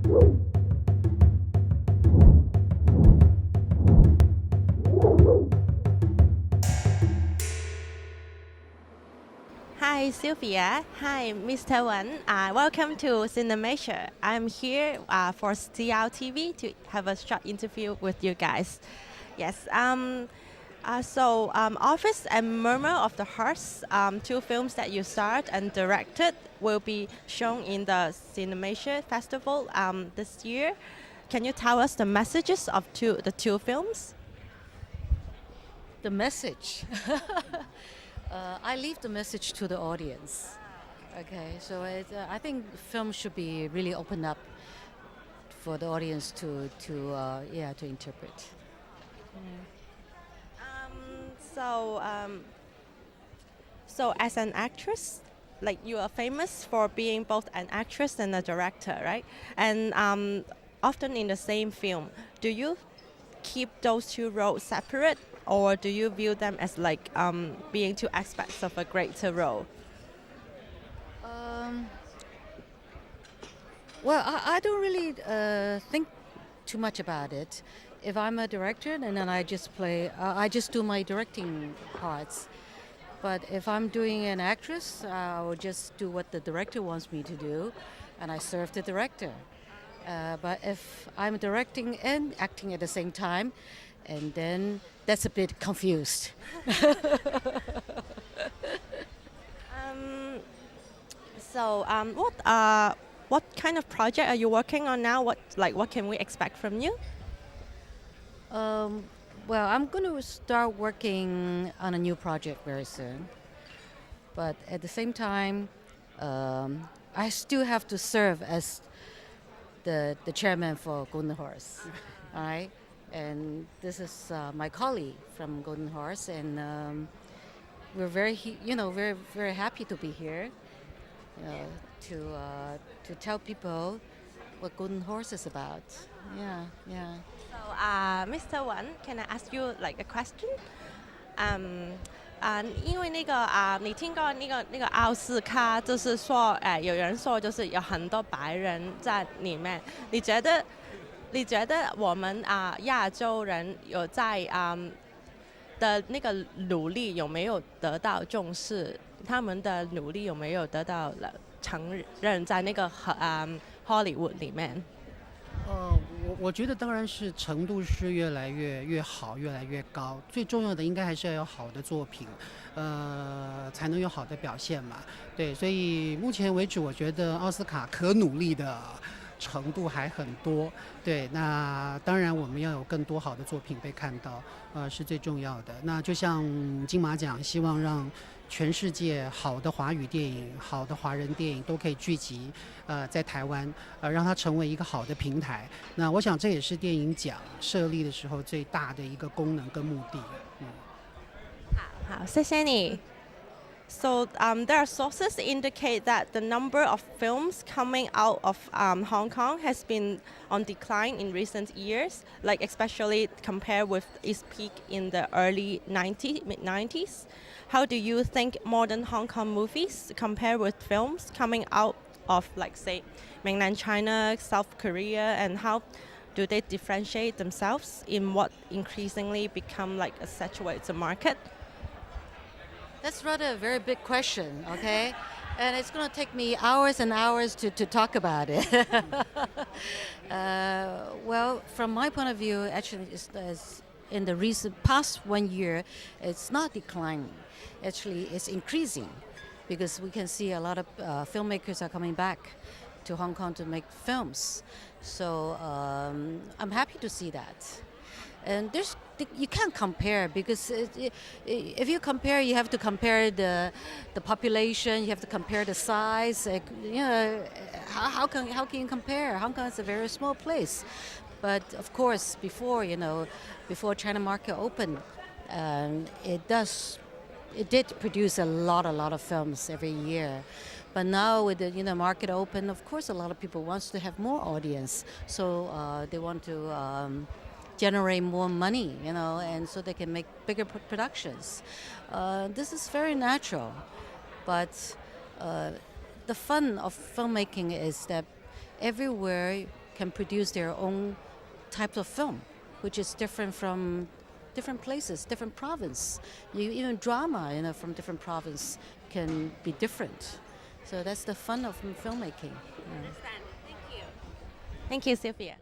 Hi Sylvia, hi Mr. Wen. Welcome to CinemAsia. I'm here for CRTV to have a short interview with you guys. Yes. Office and Murmur of the Hearts, two films that you starred and directed, will be shown in the CinemAsia Festival this year. Can you tell us the messages of the two films? The message. I leave the message to the audience. Okay, so I think film should be really open up for the audience to interpret. So as an actress, like you are famous for being both an actress and a director, right? And often in the same film, do you keep those two roles separate, or do you view them as like being two aspects of a greater role? Well, I don't really think too much about it. If I'm a director, and then I just do my directing parts. But if I'm doing an actress, I will just do what the director wants me to do, and I serve the director. But if I'm directing and acting at the same time, and then that's a bit confused. What kind of project are you working on now? What can we expect from you? Well, I'm going to start working on a new project very soon. But at the same time, I still have to serve as the chairman for Golden Horse. All right? And this is my colleague from Golden Horse, and we're very, very happy to be here to tell people what Golden Horse is about. Yeah. So, Mr. Wan, can I ask you like a question? 因为你听过奥斯卡，就是说，有人说就是有很多白人在里面，你觉得我们亚洲人有在的那个努力有没有得到重视？他们的努力有没有得到承认在那个Hollywood 里面？我觉得当然是程度是越来越好，越来越高。最重要的应该还是要有好的作品，才能有好的表现嘛。对，所以目前为止，我觉得奥斯卡可努力的程度还很多。对，那当然我们要有更多好的作品被看到，是最重要的。那就像金马奖，希望让全世界好的华语电影、好的华人电影都可以聚集，在台湾，让它成为一个好的平台。那我想这也是电影奖设立的时候最大的一个功能跟目的。好，谢谢你。So there are sources indicate that the number of films coming out of Hong Kong has been on decline in recent years, like especially compared with its peak in the mid-90s. How do you think modern Hong Kong movies compare with films coming out of, like, say, mainland China, South Korea, and how do they differentiate themselves in what increasingly become like a saturated market? That's rather a very big question, okay? And it's going to take me hours and hours to talk about it. Well, from my point of view, actually, it's in the past 1 year, it's not declining. Actually, it's increasing because we can see a lot of filmmakers are coming back to Hong Kong to make films. So I'm happy to see that. And you can't compare because if you compare, you have to compare the population, you have to compare the size. How can you compare? Hong Kong is a very small place, but of course, before China market opened, it did produce a lot of films every year. But now with the market open, of course, a lot of people wants to have more audience, so they want to generate more money, and so they can make bigger productions. This is very natural, but the fun of filmmaking is that everywhere can produce their own type of film, which is different from different places, different province. Even drama, from different province can be different. So that's the fun of filmmaking. Thank you, Sylvia.